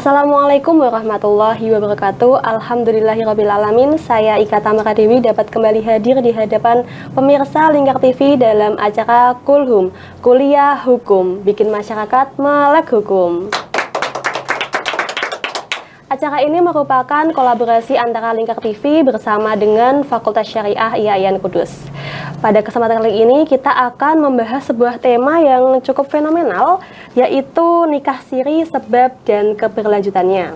Assalamualaikum warahmatullahi wabarakatuh. Alhamdulillahirrabbilalamin. Saya Ika Tamara Dewi dapat kembali hadir di hadapan pemirsa Lingkar TV dalam acara Kulhum, Kuliah Hukum, bikin masyarakat melek hukum. Acara ini merupakan kolaborasi antara Lingkar TV bersama dengan Fakultas Syariah IAIN Kudus. Pada kesempatan kali ini kita akan membahas sebuah tema yang cukup fenomenal, yaitu nikah siri, sebab dan keberlanjutannya.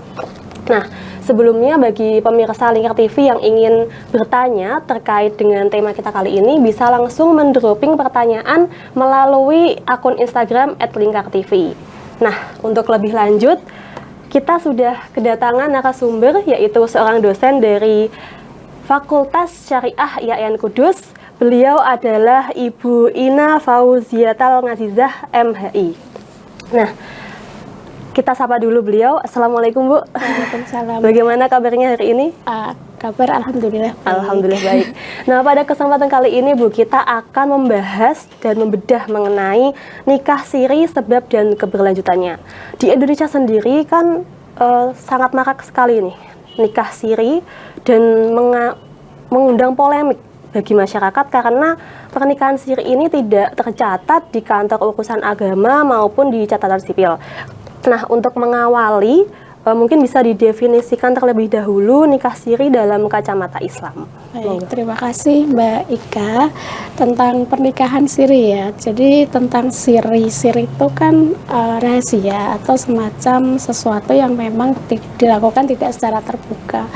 Nah, sebelumnya bagi pemirsa Lingkar TV yang ingin bertanya terkait dengan tema kita kali ini, bisa langsung mendroping pertanyaan melalui akun Instagram @lingkartv. Nah, untuk lebih lanjut, kita sudah kedatangan narasumber, yaitu seorang dosen dari Fakultas Syariah IAIN Kudus. Beliau adalah Ibu Ina Fauziatal Ngazizah MHI. Nah, kita sapa dulu beliau. Assalamualaikum, Bu. Waalaikumsalam. Bagaimana kabarnya hari ini? Kabar alhamdulillah baik. Alhamdulillah baik. Nah, pada kesempatan kali ini, Bu, kita akan membahas dan membedah mengenai nikah siri, sebab dan keberlanjutannya. Di Indonesia sendiri kan sangat marak sekali nih nikah siri dan mengundang polemik bagi masyarakat karena pernikahan siri ini tidak tercatat di kantor urusan agama maupun di catatan sipil. Nah, untuk mengawali, mungkin bisa didefinisikan terlebih dahulu nikah siri dalam kacamata Islam. Baik, terima kasih Mbak Ika tentang pernikahan siri ya. Jadi tentang siri itu kan rahasia atau semacam sesuatu yang memang dilakukan tidak secara terbuka.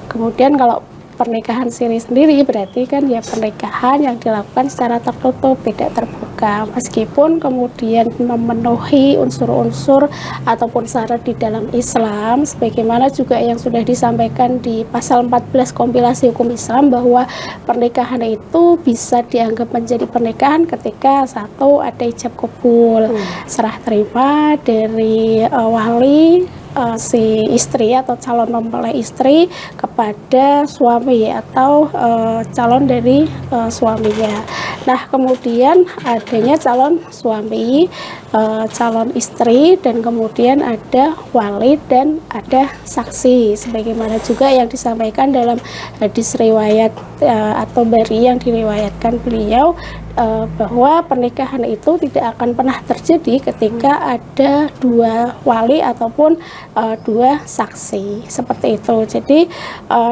Kemudian kalau pernikahan siri sendiri berarti kan ya pernikahan yang dilakukan secara tertutup, tidak terbuka, meskipun kemudian memenuhi unsur-unsur ataupun syarat di dalam Islam, sebagaimana juga yang sudah disampaikan di pasal 14 kompilasi hukum Islam, bahwa pernikahan itu bisa dianggap menjadi pernikahan ketika satu, ada ijab kabul, serah terima dari wali si istri atau calon mempelai istri kepada suami atau calon dari suaminya. Nah, kemudian adanya calon suami, calon istri, dan kemudian ada wali dan ada saksi, sebagaimana juga yang disampaikan dalam hadis riwayat atau bari yang diriwayatkan beliau, bahwa pernikahan itu tidak akan pernah terjadi ketika ada dua wali ataupun dua saksi, seperti itu. Jadi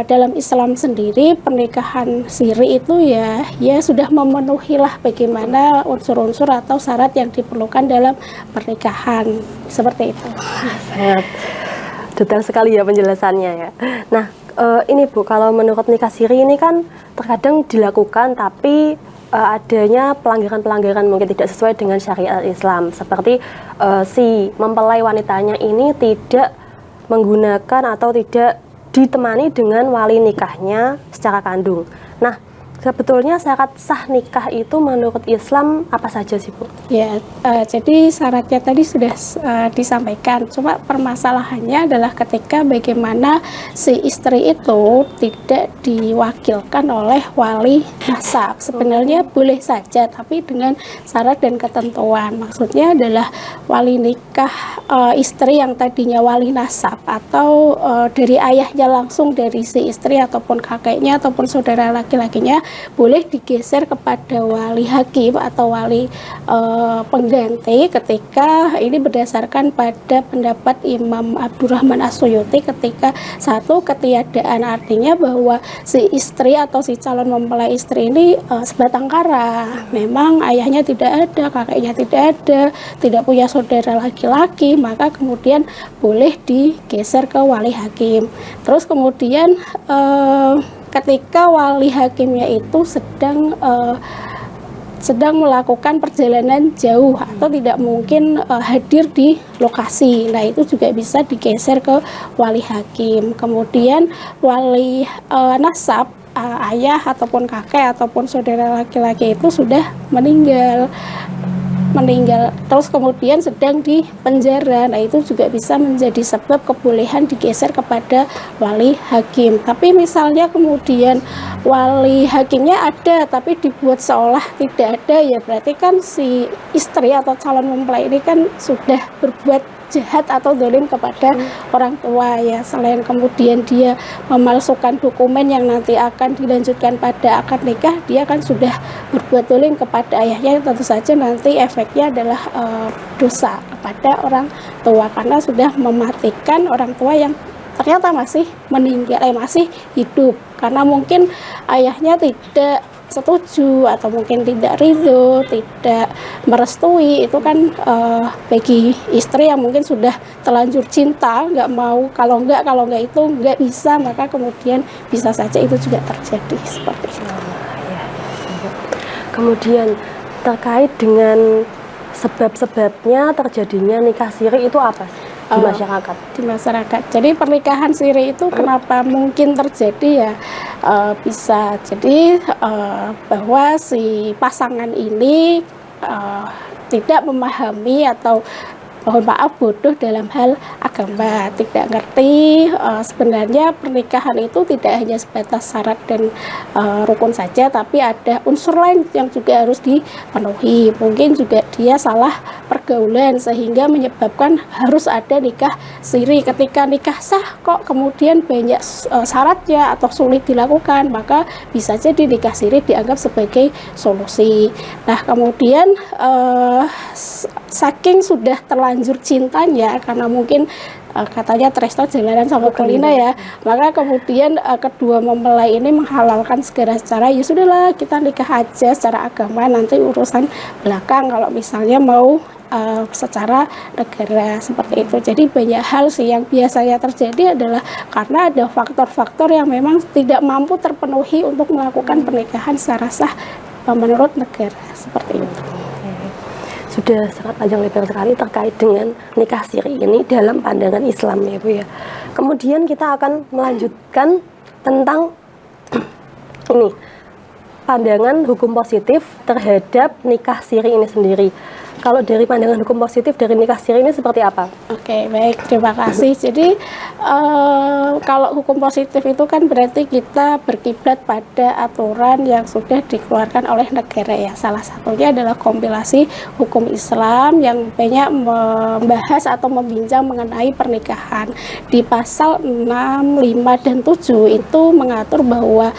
dalam Islam sendiri pernikahan siri itu ya sudah memenuhi lah bagaimana unsur-unsur atau syarat yang diperlukan dalam pernikahan, seperti itu. Sangat detail sekali ya penjelasannya ya. Nah, ini Bu, kalau menurut nikah siri ini kan terkadang dilakukan tapi adanya pelanggaran-pelanggaran mungkin tidak sesuai dengan syariat Islam, seperti si mempelai wanitanya ini tidak menggunakan atau tidak ditemani dengan wali nikahnya secara kandung. Nah, sebetulnya syarat sah nikah itu menurut Islam apa saja sih, Bu? Ya, jadi syaratnya tadi sudah disampaikan. Cuma permasalahannya adalah ketika bagaimana si istri itu tidak diwakilkan oleh wali nasab. Sebenarnya boleh saja, tapi dengan syarat dan ketentuan. Maksudnya adalah wali nikah istri yang tadinya wali nasab atau dari ayahnya langsung dari si istri ataupun kakeknya ataupun saudara laki-lakinya, boleh digeser kepada wali hakim atau wali pengganti ketika ini berdasarkan pada pendapat Imam Abdurrahman As-Suyuti, ketika satu, ketiadaan, artinya bahwa si istri atau si calon mempelai istri ini sebatang kara, memang ayahnya tidak ada, kakeknya tidak ada, tidak punya saudara laki-laki, maka kemudian boleh digeser ke wali hakim. Terus kemudian ketika wali hakimnya itu sedang melakukan perjalanan jauh atau tidak mungkin hadir di lokasi, nah itu juga bisa digeser ke wali hakim. Kemudian wali nasab, ayah ataupun kakek ataupun saudara laki-laki itu sudah meninggal, terus kemudian sedang di penjara, nah itu juga bisa menjadi sebab kebolehan digeser kepada wali hakim. Tapi misalnya kemudian wali hakimnya ada tapi dibuat seolah tidak ada, ya berarti kan si istri atau calon mempelai ini kan sudah berbuat jahat atau dolim kepada orang tua ya. Selain kemudian dia memalsukan dokumen yang nanti akan dilanjutkan pada akad nikah, dia kan sudah berbuat dolim kepada ayahnya, tentu saja nanti efeknya adalah dosa kepada orang tua karena sudah mematikan orang tua yang ternyata masih meninggal, masih hidup, karena mungkin ayahnya tidak setuju atau mungkin tidak ridho, tidak merestui. Itu kan bagi istri yang mungkin sudah terlanjur cinta, nggak mau, kalau nggak itu nggak bisa, maka kemudian bisa saja itu juga terjadi seperti itu. Kemudian terkait dengan sebab-sebabnya terjadinya nikah siri itu apa sih di masyarakat? Di masyarakat. Jadi pernikahan siri itu kenapa mungkin terjadi ya, bisa jadi bahwa si pasangan ini tidak memahami atau mohon maaf bodoh dalam hal agama, tidak ngerti sebenarnya pernikahan itu tidak hanya sebatas syarat dan rukun saja, tapi ada unsur lain yang juga harus dipenuhi. Mungkin juga dia salah pergaulan sehingga menyebabkan harus ada nikah siri. Ketika nikah sah kok kemudian banyak syaratnya atau sulit dilakukan, maka bisa jadi nikah siri dianggap sebagai solusi. Nah kemudian saking sudah terlanjur cintanya, karena mungkin katanya Tresno jalanan sama Polina ya, maka kemudian kedua mempelai ini menghalalkan segala cara, ya sudahlah kita nikah aja secara agama, nanti urusan belakang kalau misalnya mau secara negara, seperti itu. Jadi banyak hal sih yang biasanya terjadi adalah karena ada faktor-faktor yang memang tidak mampu terpenuhi untuk melakukan pernikahan secara sah menurut negara, seperti itu. Sudah sangat panjang lebar sekali terkait dengan nikah siri ini dalam pandangan Islam ya Bu ya. Kemudian kita akan melanjutkan tentang ini, pandangan hukum positif terhadap nikah siri ini sendiri. Kalau dari pandangan hukum positif dari nikah siri ini seperti apa? Oke, baik, terima kasih. Jadi kalau hukum positif itu kan berarti kita berkiblat pada aturan yang sudah dikeluarkan oleh negara ya. Salah satunya adalah kompilasi hukum Islam yang banyak membahas atau membincang mengenai pernikahan. Di pasal 6, 5, dan 7 itu mengatur bahwa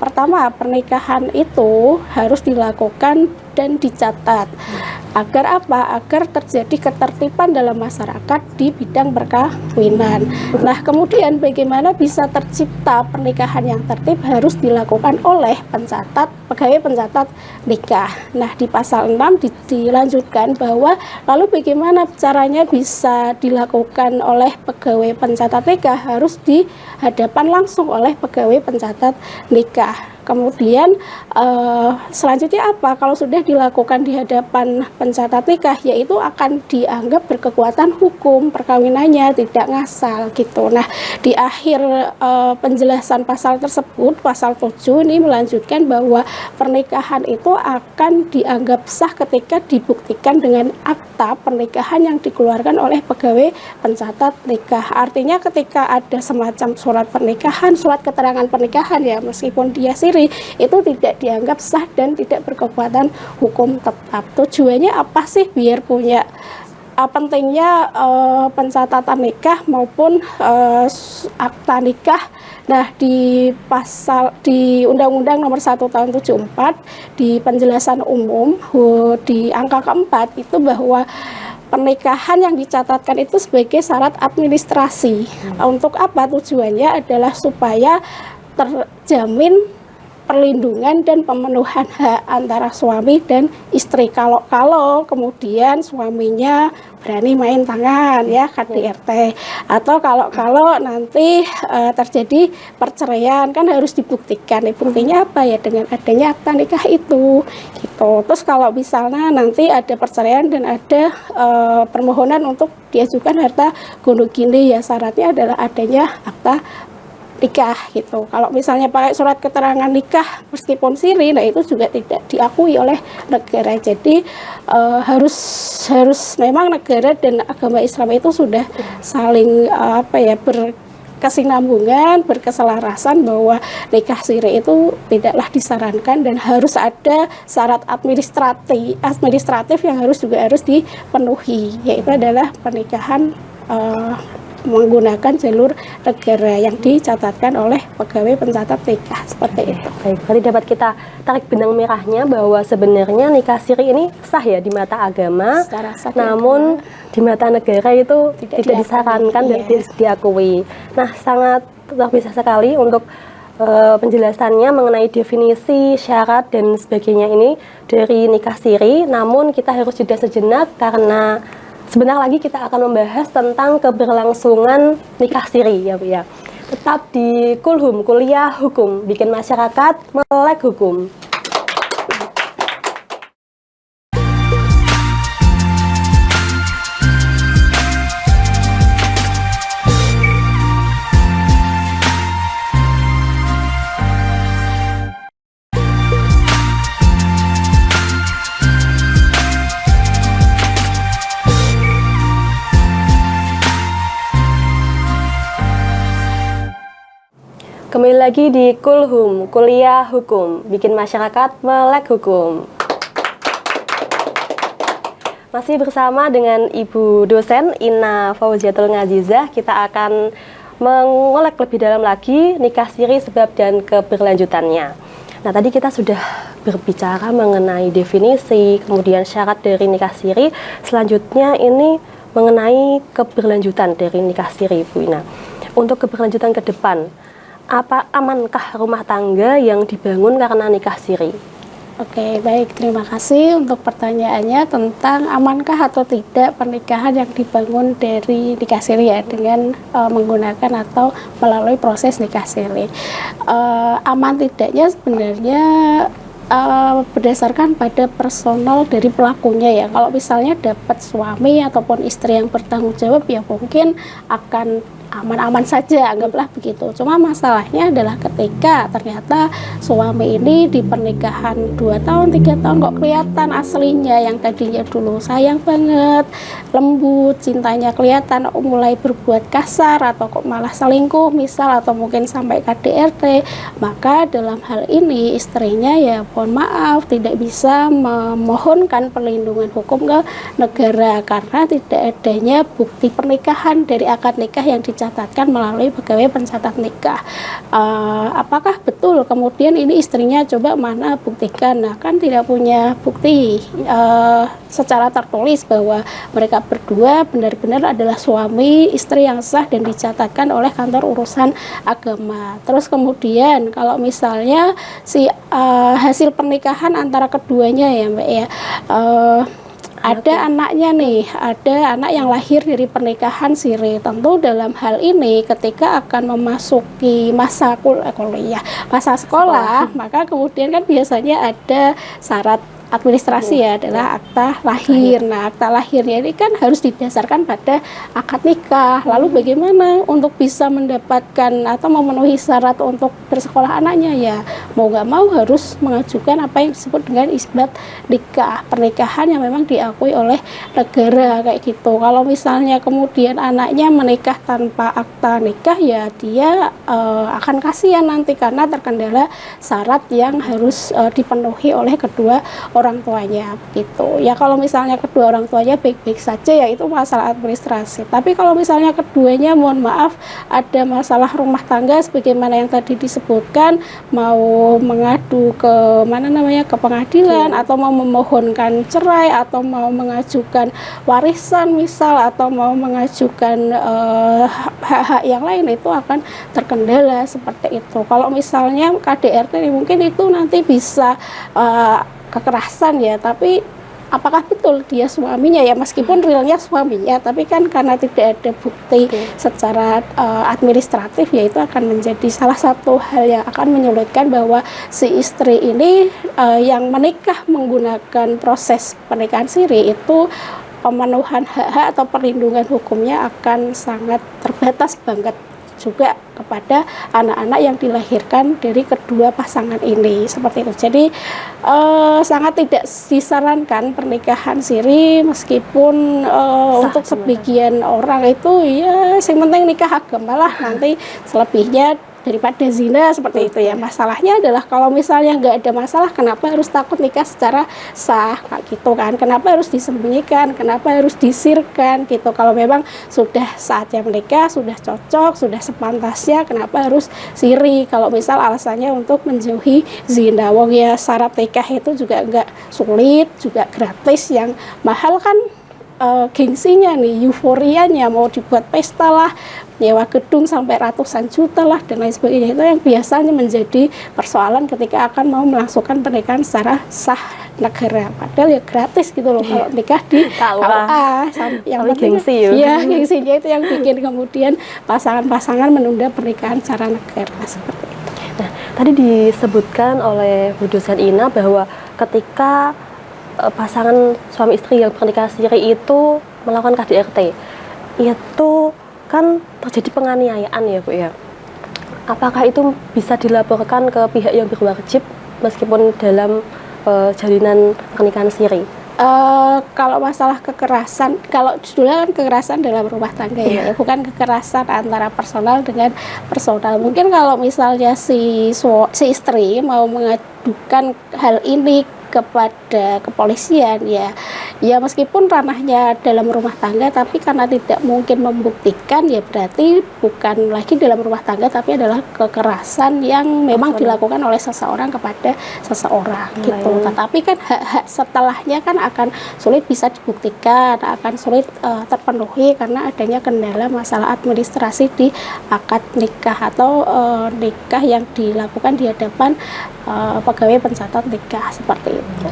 pertama, pernikahan itu harus dilakukan dan dicatat. Agar apa? Agar terjadi ketertiban dalam masyarakat di bidang perkawinan. Nah, kemudian bagaimana bisa tercipta pernikahan yang tertib? Harus dilakukan oleh pencatat, pegawai pencatat nikah. Nah, di pasal 6 dilanjutkan bahwa lalu bagaimana caranya bisa dilakukan oleh pegawai pencatat nikah? Harus di hadapan langsung oleh pegawai pencatat nikah. Kemudian selanjutnya apa? Kalau sudah dilakukan di hadapan pencatat nikah, yaitu akan dianggap berkekuatan hukum perkawinannya, tidak ngasal gitu. Nah, di akhir penjelasan pasal tersebut, pasal 7 ini melanjutkan bahwa pernikahan itu akan dianggap sah ketika dibuktikan dengan akta pernikahan yang dikeluarkan oleh pegawai pencatat nikah. Artinya ketika ada semacam surat pernikahan, surat keterangan pernikahan ya, meskipun dia siri, itu tidak dianggap sah dan tidak berkekuatan hukum tetap. Tujuannya apa sih? Biar punya pentingnya pencatatan nikah maupun akta nikah. Nah, di Undang-Undang Nomor 1 Tahun 74 di penjelasan umum di angka keempat itu bahwa pernikahan yang dicatatkan itu sebagai syarat administrasi. Untuk apa? Tujuannya adalah supaya terjamin perlindungan dan pemenuhan hak antara suami dan istri. Kalau kemudian suaminya berani main tangan ya, KDRT, atau kalau nanti terjadi perceraian kan harus dibuktikan. Buktinya apa ya? Dengan adanya akta nikah itu gitu. Terus kalau misalnya nanti ada perceraian dan ada permohonan untuk diajukan harta gono gini ya, syaratnya adalah adanya akta nikah gitu. Kalau misalnya pakai surat keterangan nikah meskipun siri, nah itu juga tidak diakui oleh negara. Jadi harus memang negara dan agama Islam itu sudah saling berkesinambungan, berkeselarasan bahwa nikah siri itu tidaklah disarankan dan harus ada syarat administratif yang juga harus dipenuhi, yaitu adalah pernikahan menggunakan jalur negara yang dicatatkan oleh pegawai pencatat nikah, seperti itu. Baik, berarti dapat kita tarik benang merahnya bahwa sebenarnya nikah siri ini sah ya di mata agama, Secara sah namun di mata negara itu Tidak tidak diakui, disarankan dan iya. tidak diakui. Nah, sangat luar biasa sekali untuk penjelasannya mengenai definisi, syarat dan sebagainya ini dari nikah siri. Namun kita harus jeda sejenak karena sebentar lagi kita akan membahas tentang keberlangsungan nikah siri ya Bu ya. Tetap di Kulhum, Kuliah Hukum, bikin masyarakat melek hukum. Kembali lagi di Kulhum, Kuliah Hukum, bikin masyarakat melek hukum. Masih bersama dengan Ibu dosen Ina Fauziatul Ngazizah, kita akan mengulik lebih dalam lagi nikah siri, sebab dan keberlanjutannya. Nah, tadi kita sudah berbicara mengenai definisi, kemudian syarat dari nikah siri. Selanjutnya ini mengenai keberlanjutan dari nikah siri, Bu Ina. Untuk keberlanjutan ke depan, apa amankah rumah tangga yang dibangun karena nikah siri? Oke, baik. Terima kasih untuk pertanyaannya tentang amankah atau tidak pernikahan yang dibangun dari nikah siri ya, dengan menggunakan atau melalui proses nikah siri. Aman tidaknya sebenarnya berdasarkan pada personal dari pelakunya ya. Kalau misalnya dapat suami ataupun istri yang bertanggung jawab, ya mungkin akan aman-aman saja, anggaplah begitu. Cuma masalahnya adalah ketika ternyata suami ini di pernikahan 2 tahun, 3 tahun kok kelihatan aslinya yang tadinya dulu sayang banget, lembut, cintanya kelihatan mulai berbuat kasar atau kok malah selingkuh misal, atau mungkin sampai KDRT, maka dalam hal ini istrinya ya mohon maaf tidak bisa memohonkan perlindungan hukum ke negara karena tidak adanya bukti pernikahan dari akad nikah yang dicatatkan melalui pegawai pencatat nikah. Apakah betul kemudian ini istrinya coba mana buktikan? Nah, kan tidak punya bukti secara tertulis bahwa mereka berdua benar-benar adalah suami istri yang sah dan dicatatkan oleh kantor urusan agama. Terus kemudian kalau misalnya si hasil pernikahan antara keduanya ya Mbak ya, ada anaknya nih, ada anak yang lahir dari pernikahan siri. Tentu dalam hal ini ketika akan memasuki masa kuliah, masa sekolah, maka kemudian kan biasanya ada syarat administrasi ya, adalah akta lahir. Nah, akta lahirnya ini kan harus didasarkan pada akad nikah. Lalu bagaimana untuk bisa mendapatkan atau memenuhi syarat untuk bersekolah anaknya? Ya mau nggak mau harus mengajukan apa yang disebut dengan isbat nikah, pernikahan yang memang diakui oleh negara kayak gitu. Kalau misalnya kemudian anaknya menikah tanpa akta nikah, ya dia akan kasihan nanti karena terkendala syarat yang harus dipenuhi oleh kedua orang tuanya gitu. Ya kalau misalnya kedua orang tuanya baik-baik saja, ya itu masalah administrasi. Tapi kalau misalnya keduanya mohon maaf ada masalah rumah tangga sebagaimana yang tadi disebutkan, mau mengadu ke mana namanya, ke pengadilan, atau mau memohonkan cerai, atau mau mengajukan warisan misal, atau mau mengajukan hak-hak yang lain, itu akan terkendala seperti itu. Kalau misalnya KDRT mungkin itu nanti bisa kekerasan ya, tapi apakah betul dia suaminya ya, meskipun realnya suaminya, tapi kan karena tidak ada bukti secara administratif, ya itu akan menjadi salah satu hal yang akan menyulitkan bahwa si istri ini yang menikah menggunakan proses pernikahan siri itu pemenuhan hak-hak atau perlindungan hukumnya akan sangat terbatas banget juga kepada anak-anak yang dilahirkan dari kedua pasangan ini, seperti itu. Jadi sangat tidak disarankan pernikahan siri, meskipun untuk sebagian orang itu ya yang penting nikah agama lah, nanti selebihnya daripada zina, seperti itu ya. Masalahnya adalah kalau misalnya nggak ada masalah, kenapa harus takut nikah secara sah kayak gitu kan? Kenapa harus disembunyikan? Kenapa harus disirkan gitu? Kalau memang sudah saatnya menikah, sudah cocok, sudah sepantasnya, kenapa harus siri? Kalau misal alasannya untuk menjauhi zina, wong ya syarat nikah itu juga nggak sulit, juga gratis, yang mahal kan gengsinya nih, euforianya, mau dibuat pesta lah, nyewa gedung sampai ratusan juta lah, dan lain sebagainya. Itu yang biasanya menjadi persoalan ketika akan mau melangsungkan pernikahan secara sah negara, padahal ya gratis gitu loh kalau nikah di KUA. Yang gengsi ya, gengsinya itu yang bikin kemudian pasangan-pasangan menunda pernikahan secara negara, seperti itu. Nah, tadi disebutkan oleh Bu Dosen Ina bahwa ketika pasangan suami istri yang pernikahan siri itu melakukan KDRT, itu kan terjadi penganiayaan ya Bu ya. Apakah itu bisa dilaporkan ke pihak yang berwajib meskipun dalam jalinan pernikahan siri? Kalau masalah kekerasan, kalau judulnya kan kekerasan dalam rumah tangga ya, bukan kekerasan antara personal dengan personal. Mungkin kalau misalnya si istri mau mengadukan hal ini kepada kepolisian ya meskipun ranahnya dalam rumah tangga, tapi karena tidak mungkin membuktikan, ya berarti bukan lagi dalam rumah tangga, tapi adalah kekerasan yang memang dilakukan oleh seseorang kepada seseorang gitu. Tetapi kan hak-hak setelahnya kan akan sulit bisa dibuktikan, akan sulit terpenuhi karena adanya kendala masalah administrasi di akad nikah atau nikah yang dilakukan di hadapan pegawai pencatat nikah, seperti itu.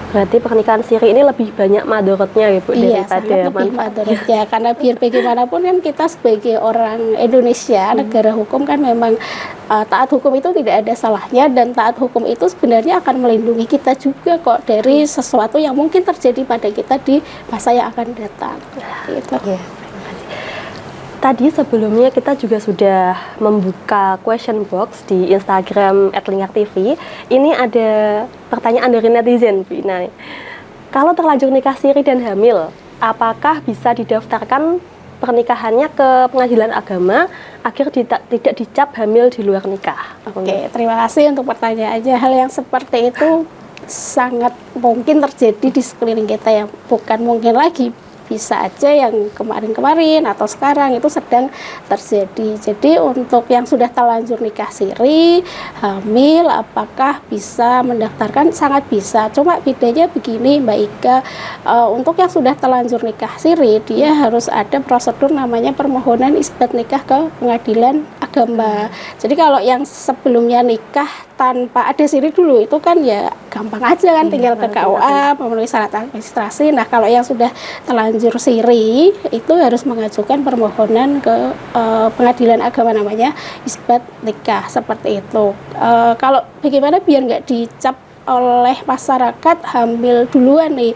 Berarti pernikahan siri ini lebih banyak madorotnya ya Bu, daripada lebih madorotnya, karena biar bagaimanapun kan kita sebagai orang Indonesia, negara hukum kan memang taat hukum itu tidak ada salahnya, dan taat hukum itu sebenarnya akan melindungi kita juga kok dari sesuatu yang mungkin terjadi pada kita di masa yang akan datang. Gitu. Tadi sebelumnya kita juga sudah membuka question box di Instagram @lingartv. Ini ada pertanyaan dari netizen, Bu Ina. Kalau terlanjur nikah siri dan hamil, apakah bisa didaftarkan pernikahannya ke pengadilan agama agar tidak dicap hamil di luar nikah? Oke, terima kasih untuk pertanyaannya. Hal yang seperti itu sangat mungkin terjadi di sekeliling kita ya, bukan mungkin lagi, bisa aja yang kemarin-kemarin atau sekarang itu sedang terjadi. Jadi untuk yang sudah terlanjur nikah siri, hamil, apakah bisa mendaftarkan? Sangat bisa. Cuma bedanya begini Mbak Ika, untuk yang sudah terlanjur nikah siri, dia harus ada prosedur namanya permohonan isbat nikah ke pengadilan agama. Jadi kalau yang sebelumnya nikah tanpa ada siri dulu, itu kan ya gampang aja kan, tinggal ke KUA memenuhi syarat administrasi. Nah kalau yang sudah terlanjur siri itu harus mengajukan permohonan ke pengadilan agama namanya isbat nikah, seperti itu. Kalau bagaimana biar nggak dicap oleh masyarakat hamil duluan nih,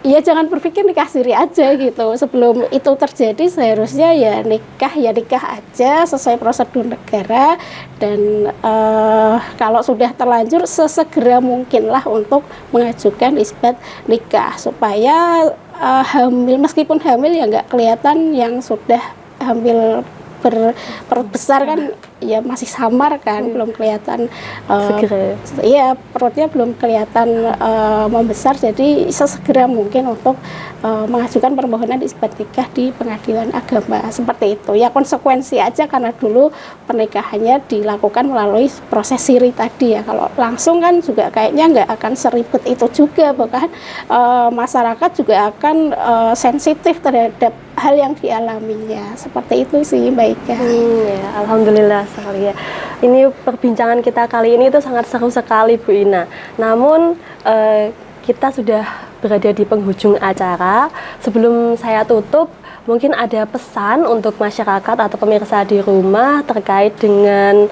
ya jangan berpikir nikah siri aja gitu. Sebelum itu terjadi seharusnya ya nikah aja sesuai prosedur negara, dan kalau sudah terlanjur sesegera mungkinlah untuk mengajukan isbat nikah supaya hamil, meskipun hamil ya nggak kelihatan yang sudah hamil perut besar kan, ya masih samar kan, belum kelihatan iya perutnya belum kelihatan membesar. Jadi sesegera mungkin untuk mengajukan permohonan isbat nikah di pengadilan agama, seperti itu ya. Konsekuensi aja karena dulu pernikahannya dilakukan melalui proses siri tadi ya. Kalau langsung kan juga kayaknya nggak akan seribet itu juga, bahkan masyarakat juga akan sensitif terhadap hal yang dialaminya, seperti itu sih Mbak Ika. Ya, alhamdulillah sekali ya. Ini perbincangan kita kali ini itu sangat seru sekali Bu Ina. Namun kita sudah berada di penghujung acara. Sebelum saya tutup, mungkin ada pesan untuk masyarakat atau pemirsa di rumah terkait dengan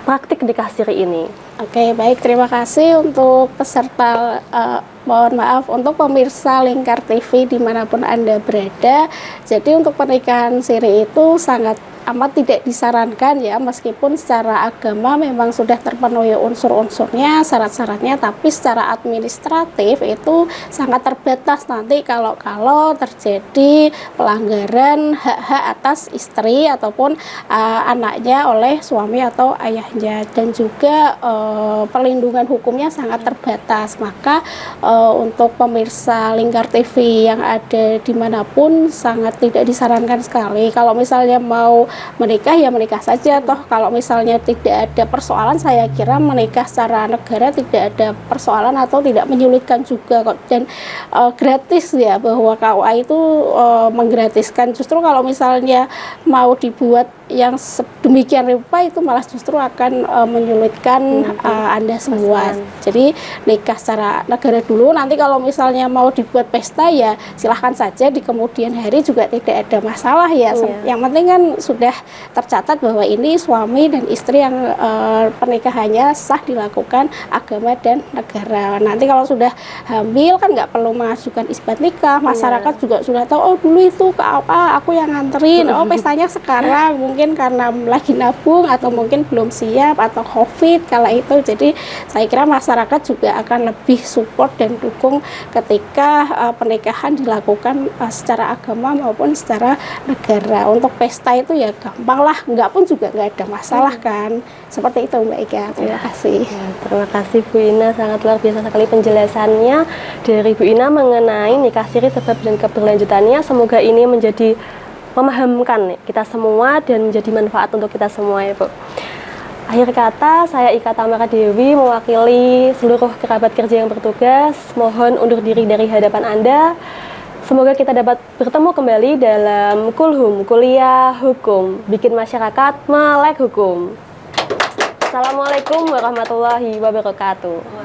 praktik nikah siri ini. Oke, baik, terima kasih untuk peserta Mohon maaf untuk pemirsa Lingkar TV dimanapun Anda berada. Jadi untuk pernikahan siri itu sangat amat tidak disarankan ya, meskipun secara agama memang sudah terpenuhi unsur-unsurnya, syarat-syaratnya, tapi secara administratif itu sangat terbatas nanti kalau terjadi pelanggaran hak-hak atas istri ataupun anaknya oleh suami atau ayahnya, dan juga perlindungan hukumnya sangat terbatas. Maka untuk pemirsa Lingkar TV yang ada dimanapun sangat tidak disarankan sekali. Kalau misalnya mau menikah ya menikah saja, toh kalau misalnya tidak ada persoalan, saya kira menikah secara negara tidak ada persoalan atau tidak menyulitkan juga kok, dan gratis ya, bahwa KUA itu menggratiskan. Justru kalau misalnya mau dibuat yang sedemikian rupa itu malah justru akan menyulitkan Anda semua. Jadi nikah secara negara dulu, nanti kalau misalnya mau dibuat pesta ya silahkan saja di kemudian hari juga tidak ada masalah ya. Yang penting kan sudah tercatat bahwa ini suami dan istri yang pernikahannya sah dilakukan agama dan negara. Nanti kalau sudah hamil kan nggak perlu mengajukan isbat nikah, masyarakat juga sudah tahu, oh dulu itu ke apa aku yang nganterin, oh pestanya sekarang, mungkin karena lagi nabung atau mungkin belum siap atau COVID kala itu. Jadi saya kira masyarakat juga akan lebih support dan dukung ketika pernikahan dilakukan secara agama maupun secara negara. Untuk pesta itu ya gampang lah, enggak pun juga nggak ada masalah kan. Seperti itu Mbak Ika. Terima kasih. Ya, terima kasih Bu Ina, sangat luar biasa sekali penjelasannya dari Bu Ina mengenai nikah siri sebab dan keberlanjutannya. Semoga ini menjadi memahamkan kita semua dan menjadi manfaat untuk kita semua ya Bu. Akhir kata, saya Ika Tamara Dewi mewakili seluruh kerabat kerja yang bertugas, mohon undur diri dari hadapan Anda. Semoga kita dapat bertemu kembali dalam Kulhum, Kuliah Hukum, bikin masyarakat melek hukum. Assalamualaikum warahmatullahi wabarakatuh.